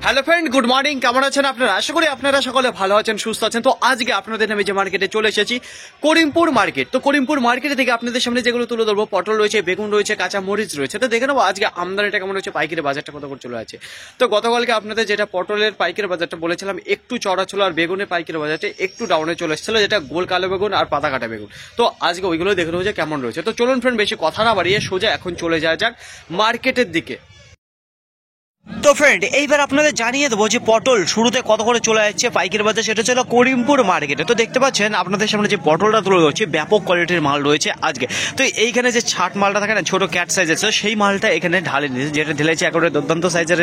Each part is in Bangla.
Hello friend, good morning. কেমন আছেন আপনারা? আশা করি আপনারা সকলে ভালো আছেন, সুস্থ আছেন। তো আজকে আপনাদের আমি যে মার্কেটে চলে এসেছি, করিমপুর মার্কেট। তো করিমপুর মার্কেটে থেকে আপনাদের সামনে যেগুলো তুলে ধরবো, পটল রয়েছে, বেগুন রয়েছে, কাঁচা মরিচ রয়েছে। তো দেখে নেবো আজকে আমদানিটা কেমন হচ্ছে, পাইকারি বাজারটা কত করে চলে আছে। তো গতকালকে আপনাদের যেটা পটলের পাইকারি বাজারটা বলেছিলাম একটু চড়া ছিল, আর বেগুনের পাইকারি বাজারটা একটু ডাউনে চলে এসেছিল, যেটা গোল কালো বেগুন আর পাতা কাটা বেগুন। তো আজকে ওইগুলো দেখে নেবো যে কেমন রয়েছে। তো চলুন ফ্রেন্ড, বেশি কথা না বাড়িয়ে সোজা এখন চলে যাওয়া যাক মার্কেটের দিকে। তো ফ্রেন্ড, এইবার আপনাদের জানিয়ে দেবো যে পটল শুরুতে কত করে চলে যাচ্ছে পাইকারি বাজার, সেটা ছিল করিমপুর মার্কেটে। তো দেখতে পাচ্ছেন আপনাদের সামনে যে পটলটা তুলে ধরছে, ব্যাপক কোয়ালিটির মাল রয়েছে আজকে। তো এইখানে যে ছাট মালটা থাকে না, ছোট ক্যাট সাইজ আছে, সেই মালটা এখানে ঢালে নিয়েছে, যেটা ঢেলেছে একেবারে দুর্দান্ত সাইজের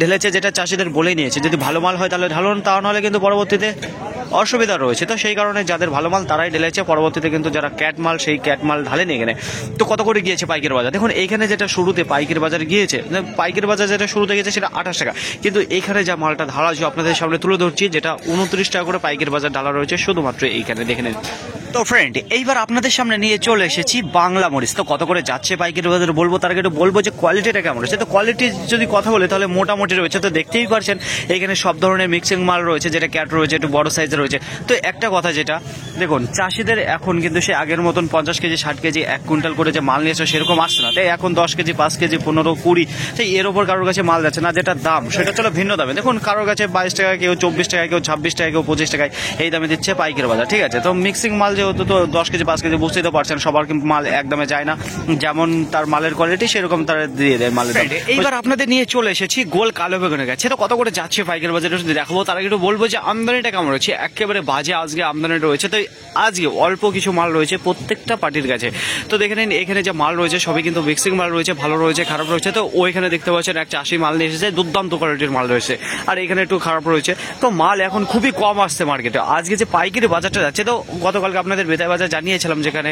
ঢেলেছে, যেটা চাষিদের বলেই নিয়েছে যদি ভালো মাল হয় তাহলে ঢালুন, তা নাহলে কিন্তু পরবর্তীতে অসুবিধা রয়েছে। তো সেই কারণে যাদের ভালো মাল তারাই ঢেলেছে, পরবর্তীতে কিন্তু যারা ক্যাট মাল সেই ক্যাট মাল ঢালেনি এখানে। তো কত করে গিয়েছে পাইকারি বাজার দেখুন। এইখানে যেটা শুরুতে পাইকারি বাজার গিয়েছে, পাইকারি বাজার যেটা শুরুতে গিয়েছে সেটা 28 টাকা, কিন্তু এইখানে যা মালটা ঢালা আছে আপনাদের সামনে তুলে ধরছি, যেটা 29 টাকা করে পাইকারি বাজার ঢালা রয়েছে শুধুমাত্র এইখানে, দেখে নিন। তো ফ্রেন্ড, এইবার আপনাদের সামনে নিয়ে চলে এসেছি বাংলা মরিচ। তো কত করে যাচ্ছে পাইকারি বাজারে বলবো, তার আগে একটু বলবো যে কোয়ালিটিটা কেমন রয়েছে। তো কোয়ালিটি যদি কথা বলে তাহলে মোটামুটি রয়েছে। তো দেখতেই পারছেন এখানে সব ধরনের মিক্সিং মাল রয়েছে, যেটা ক্যাট রয়েছে, একটু বড় সাইজের রয়েছে। তো একটা কথা যেটা দেখুন, চাষিদের এখন কিন্তু সে আগের মতন 50 কেজি 60 কেজি 1 কুইন্টাল করে যে মাল নিয়েছে সেরকম আসছে না। তাই এখন 10 কেজি 5 কেজি 15 20 সেই এর ওপর কারোর কাছে মাল যাচ্ছে না। যেটা দাম সেটা চলো ভিন্ন দামে, দেখুন কারোর কাছে 22 টাকা, কেউ 24 টাকা, কেউ 26 টাকা, কেউ 25 টাকায় এই দামে দিচ্ছে পাইকারি বাজার, ঠিক আছে। তো মিক্সিং মাল যেহেতু, তো 10 কেজি 5 কেজি বুঝতেই তো পারছেন, সবার কিন্তু মাল এক দামে যায় না, যেমন তার মালের কোয়ালিটি সেরকম তারা দিয়ে দেয় মালের দাম। এইবার আপনাদের নিয়ে চলে এসেছি গোল কালো বেগুনের কাছে। তো কত করে যাচ্ছে পাইকারি বাজারে যদি দেখাবো, তার আগে একটু বলবো যে আমদানিটা কেমন রয়েছে। একেবারে বাজে আজকে আমদানি রয়েছে। তো আজকে অল্প কিছু মাল রয়েছে প্রত্যেকটা পার্টির কাছে। তো দেখে নিন এখানে যে মাল রয়েছে সবই কিন্তু মিক্সিং মাল রয়েছে, ভালো রয়েছে, খারাপ রয়েছে। তো ওইখানে দেখতে পাচ্ছেন এক চাষি মাল নিয়ে এসেছে, দুর্দান্ত কোয়ালিটির মাল রয়েছে, আর এখানে একটু খারাপ রয়েছে। তো মাল এখন খুবই কম আসছে মার্কেটে। আজকে যে পাইকারি বাজারটা যাচ্ছে, তো গতকালকে আপনাদের বেতাই বাজার জানিয়েছিলাম যেখানে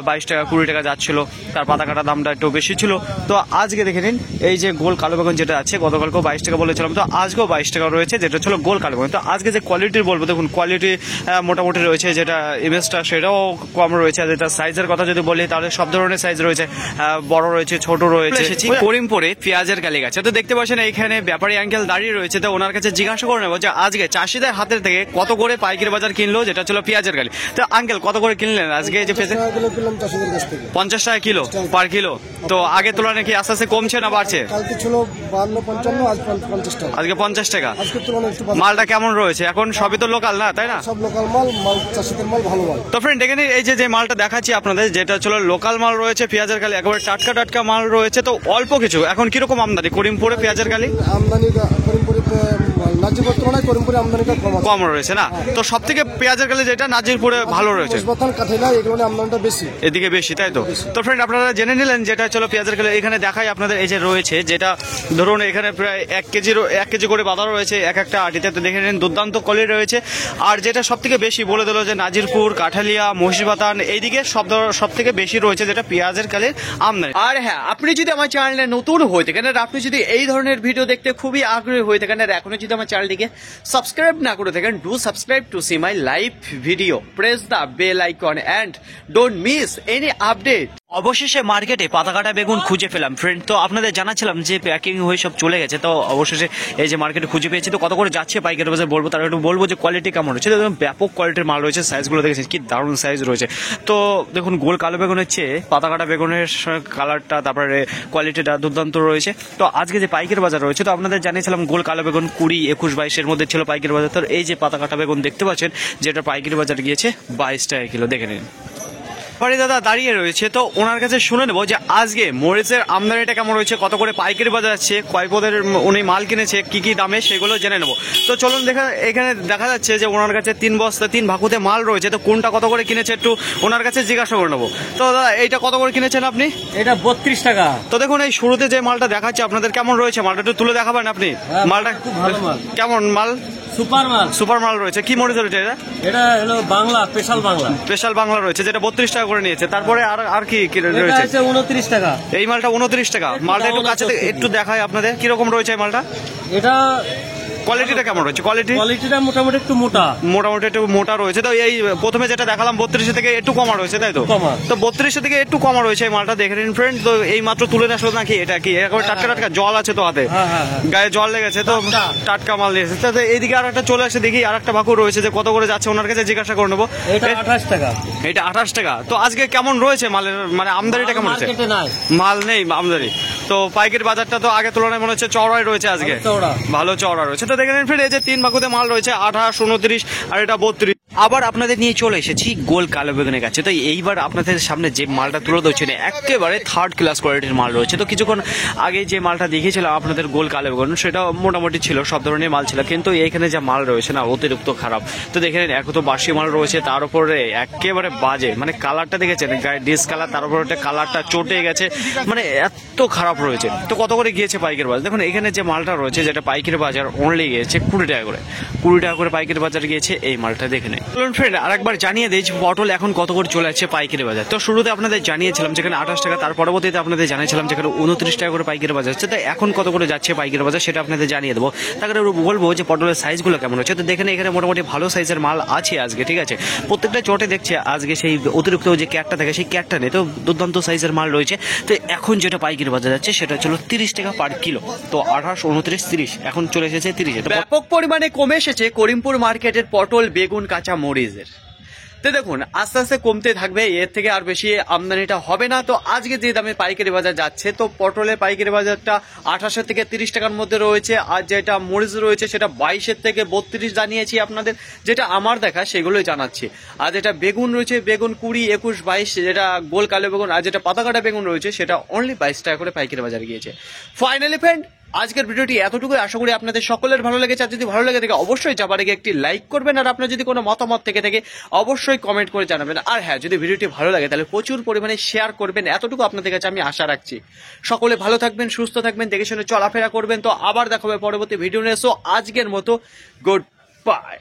22 টাকা 20 টাকা যাচ্ছিল, তার পাতা কাটা দামটা একটু বেশি ছিল। তো আজকে দেখে নিন এই যে গোল কালো বেগুন যেটা আছে, গতকালকেও 22 টাকা বলেছিলাম, তো আজকেও 22 টাকা রয়েছে, যেটা ছিল গোল কালো বেগুন। তো আজকে যে কোয়ালিটির বলবো, দেখুন কোয়ালিটি মোটামুটি রয়েছে, যেটা ইমেজটা সেটাও কম রয়েছে। আর যেটা সাইজের কথা যদি বলি তাহলে সব ধরনের সাইজ রয়েছে, বড় রয়েছে, ছোট রয়েছে। করিমপুরে পেঁয়াজের গালি গাছে। তো দেখতে পাচ্ছেন এইখানে ব্যাপারী আঙ্কেল দাঁড়িয়ে রয়েছে। তো ওনার কাছে জিজ্ঞাসা করে নেবো যে আজকে চাষিদের হাতের থেকে কত করে পাইকারি বাজার কিনলো, যেটা ছিল পেঁয়াজের গালি। তো আঙ্কেল কত করে কিনলেন আজকে? যে 50 টাকা কিলো পার কিলো। তো আগে তুলনায় কি আস্তে আস্তে কমছে না বাড়ছে? আজকে 50 টাকা। মালটা কেমন রয়েছে এখন? সবই তো লোকাল না, তাই না? সব লোকাল মাল, চাষিদের মাল, ভালো মাল। তো ফ্রেন্ড, এখানে এই যে মালটা দেখাচ্ছি আপনাদের, যেটা ছিল লোকাল মাল রয়েছে, পেঁয়াজের গালি একেবারে টাটকা টাটকা মাল রয়েছে। তো অল্প কিছু এখন কিরকম আমদানি করিমপুরে পেঁয়াজের গালি? আমদানি করিমপুরে নাজিরপুর তুলনায় করিমপুরে আমদানিটা কম রয়েছে না? তো সব থেকে পেঁয়াজের গালি যেটা নাজিরপুরে ভালো রয়েছে, কাঠিলা, এগুলো আমদানিটা বেশি, এদিকে বেশি, তাই তো? তো ফ্রেন্ড, আপনারা জেনে নিলেন যেটা চলো পেঁয়াজের গালি। এখানে দেখাই আপনাদের এই যে রয়েছে, যেটা ধরুন এখানে প্রায় 1 কেজি করে বাঁধা রয়েছে এক একটা আটিতে। তো দেখে নিন দুর্দান্ত কোয়ালিটি রয়েছে। আর যেটা সব থেকে বেশি বলে দিল যে নাজিরপুর, কাঠালিয়া, মহিষবাতান এইদিকে সব থেকে বেশি রয়েছে যেটা পেঁয়াজের কালির আমদানি। আর হ্যাঁ, আপনি যদি আমার চ্যানেলে নতুন হয়ে থাকেন, আর আপনি যদি এই ধরনের ভিডিও দেখতে খুবই আগ্রহী হয়ে থাকেন, আর এখনো যদি আমার চ্যানেলটিকে সাবস্ক্রাইব না করে থাকেন, do subscribe to see my live video, press the bell icon and don't miss any update. অবশেষে মার্কেটে পাতা কাটা বেগুন খুঁজে পেলাম ফ্রেন্ড। তো আপনাদের জানাচ্ছিলাম যে প্যাকিং হয়ে সব চলে গেছে। তো অবশেষে এই যে মার্কেটে খুঁজে পেয়েছি। তো কত করে যাচ্ছে পাইকারি বাজার বলবো, তার একটু বলবো যে কোয়ালিটি কেমন রয়েছে। ব্যাপক কোয়ালিটির মাল রয়েছে, সাইজগুলো দেখেছি কি দারুণ সাইজ রয়েছে। তো দেখুন গোল কালো বেগুনের চেয়ে পাতা কাটা বেগুনের কালারটা, তারপরে কোয়ালিটিটা দুর্দান্ত রয়েছে। তো আজকে যে পাইকারি বাজার রয়েছে, তো আপনাদের জানিয়েছিলাম গোল কালো বেগুন 20, 21, 22 মধ্যে ছিল পাইকারি বাজার। তো এই যে পাতা কাটা বেগুন দেখতে পাচ্ছেন, যেটা পাইকারি বাজার গিয়েছে 22 টাকা কিলো, দেখে নিন। দাদা দাঁড়িয়ে রয়েছে, তো ওনার কাছে শুনে নেবো যে আজকে মরিচের আমদানিটা কেমন রয়েছে, কত করে পাইকারি বাজার যাচ্ছে, কয় পদের উনি মাল কিনেছে, কি কি দামে, সেগুলো জেনে নেবো। তো চলুন এখানে দেখা যাচ্ছে যে ওনার কাছে 3 বস্তা 3 ভাকুতে মাল রয়েছে। তো কোনটা কত করে কিনেছে একটু ওনার কাছে জিজ্ঞাসা করে নেবো। তো দাদা এইটা কত করে কিনেছেন আপনি? এটা 32 টাকা। তো দেখুন এই শুরুতে যে মালটা দেখাচ্ছে আপনাদের, কেমন রয়েছে মালটা একটু তুলে দেখাবেন আপনি। মালটা খুব ভালো মাল। কেমন মাল? সুপার মাল রয়েছে। কি মরিচ রয়েছে এটা? এটা হলো বাংলা, স্পেশাল বাংলা রয়েছে, যেটা 32 টাকা করে নিয়েছে। তারপরে আর কি রয়েছে? 29 টাকা। এই মালটা 29 টাকা। মালটা একটু কাছে একটু দেখায় আপনাদের, কিরকম রয়েছে মালটা? এটা কোয়ালিটিটা কেমন রয়েছে? কোয়ালিটিটা মোটামুটি একটু মোটা। মোটামুটি একটু মোটা রয়েছে। তো এই প্রথমে যেটা দেখালাম 32 থেকে একটু কমা রয়েছে, তাই তো? কমা। তো 32 থেকে একটু কমা রয়েছে এই মালটা, দেখে নিন ফ্রেন্ড। তো এই মাত্র তুলে না আসলো নাকি? এটা কি একেবারে টাটকা টাটকা? জল আছে তো হাতে, হ্যাঁ হ্যাঁ হ্যাঁ। গায়ে জল লেগেছে তো, টাটকা মাল নিয়েছে। তো এইদিকে আর একটা চলে আসে, দেখি আর একটা ভাকুর রয়েছে, যে কত করে যাচ্ছে ওনার কাছে জিজ্ঞাসা করে নেবো। এটা 28 টাকা। এটা 28 টাকা। তো আজকে কেমন রয়েছে মালের, মানে আমদানিটা কেমন রয়েছে? মার্কেটে নাই মাল নেই আমদানি। তো পাইকারি বাজারটা তো আগে তুলনায় মনে হচ্ছে চওড়াই রয়েছে আজকে, চওড়া। ভালো চওড়া রয়েছে। তো দেখে নিন ফ্রেন্ড, এই যে 3 ভাকুতে মাল রয়েছে, 28, 29 আর এটা 32। আবার আপনাদের নিয়ে চলে এসেছি গোল কালো বেগুনের কাছে। তো এইবার আপনাদের সামনে যে মালটা তুলে ধরছি না, একেবারে 3rd ক্লাস কোয়ালিটির মাল রয়েছে। তো কিছুক্ষণ আগে যে মালটা দেখিয়েছিলাম আপনাদের গোল কালো বেগুন, সেটা মোটামুটি ছিল, সব ধরনের মাল ছিল, কিন্তু এইখানে যে মাল রয়েছে না, অতিরিক্ত খারাপ। তো দেখে নিন, এক তো বাসি মাল রয়েছে, তার উপরে একেবারে বাজে, মানে কালারটা দেখেছেন, গায়ে ডিস কালার, তার উপরে কালারটা চটে গেছে, মানে এত খারাপ রয়েছে। তো কত করে গিয়েছে পাইকারি বাজার? দেখুন এখানে যে মালটা রয়েছে, যেটা পাইকারি বাজার অনলি গিয়েছে 20 টাকা করে, 20 টাকা করে পাইকারি বাজার গিয়েছে এই মালটা। দেখে নেই ফ্রেন্ড, আরেকবার জানিয়ে দিই পটল এখন কত করে চলে যাচ্ছে পাইকারি বাজার। তো শুরুতে আপনাদের জানিয়েছিলাম যেখানে 28 টাকা, তার পরবর্তীতে আপনাদের জানিয়েছিলাম যেখানে 29 টাকা করে পাইকারি বাজার হচ্ছে। তো এখন কত করে যাচ্ছে পাইকারি বাজার সেটা আপনাদের জানিয়ে দেবো। তারপরে বলবো যে পটলের সাইজগুলো কেমন হচ্ছে। তো দেখেন এখানে মোটামুটি ভালো সাইজের মাল আছে আজকে, ঠিক আছে। প্রত্যেকটা চটে দেখছে আজকে সেই অতিরিক্ত যে ক্যাটটা থাকে, সেই ক্যাটটা নেই, তো দুর্দান্ত সাইজের মাল রয়েছে। তো এখন যেটা পাইকারি বাজার যাচ্ছে সেটা হচ্ছে 30 টাকা পার কিলো। তো 28, 29, 30, এখন চলে এসেছে 30। ব্যাপক পরিমাণে কমে এসেছে করিমপুর মার্কেটের পটল, বেগুন, কাঁচা মরিচের। তো দেখুন আস্তে আস্তে কমতে থাকবে, এর থেকে আর বেশি আমদানিটা হবে না। তো আজকে যে দামে পাইকারি বাজার যাচ্ছে, তো পটলের পাইকারি বাজারটা 28 থেকে 30 টাকার মধ্যে রয়েছে। আর যেটা মরিচ রয়েছে সেটা 22 থেকে 32 জানিয়েছি আপনাদের, যেটা আমার দেখা সেগুলোই জানাচ্ছি। আর যেটা বেগুন রয়েছে, বেগুন 20, 21, 22, যেটা গোল কালো বেগুন, আর যেটা পাতা কাটা বেগুন রয়েছে সেটা অনলি 22 টাকা করে পাইকারি বাজারে গিয়েছে। ফাইনালি ফ্রেন্ড, আজকের ভিডিওটি এতটুকুই, আশা করি আপনাদের সকলের ভালো লেগেছে। আর যদি ভালো লেগে থাকে অবশ্যই যাবার আগে একটি লাইক করবেন, আর আপনার যদি কোনো মতামত থেকে থাকে অবশ্যই কমেন্ট করে জানাবেন। আর হ্যাঁ, যদি ভিডিওটি ভালো লাগে তাহলে প্রচুর পরিমাণে শেয়ার করবেন, এতটুকু আপনাদের কাছে আমি আশা রাখছি। সকলে ভালো থাকবেন, সুস্থ থাকবেন, দেখে শুনে চলাফেরা করবেন। তো আবার দেখা হবে পরবর্তী ভিডিও নিয়ে। সো আজকের মতো গুড বাই।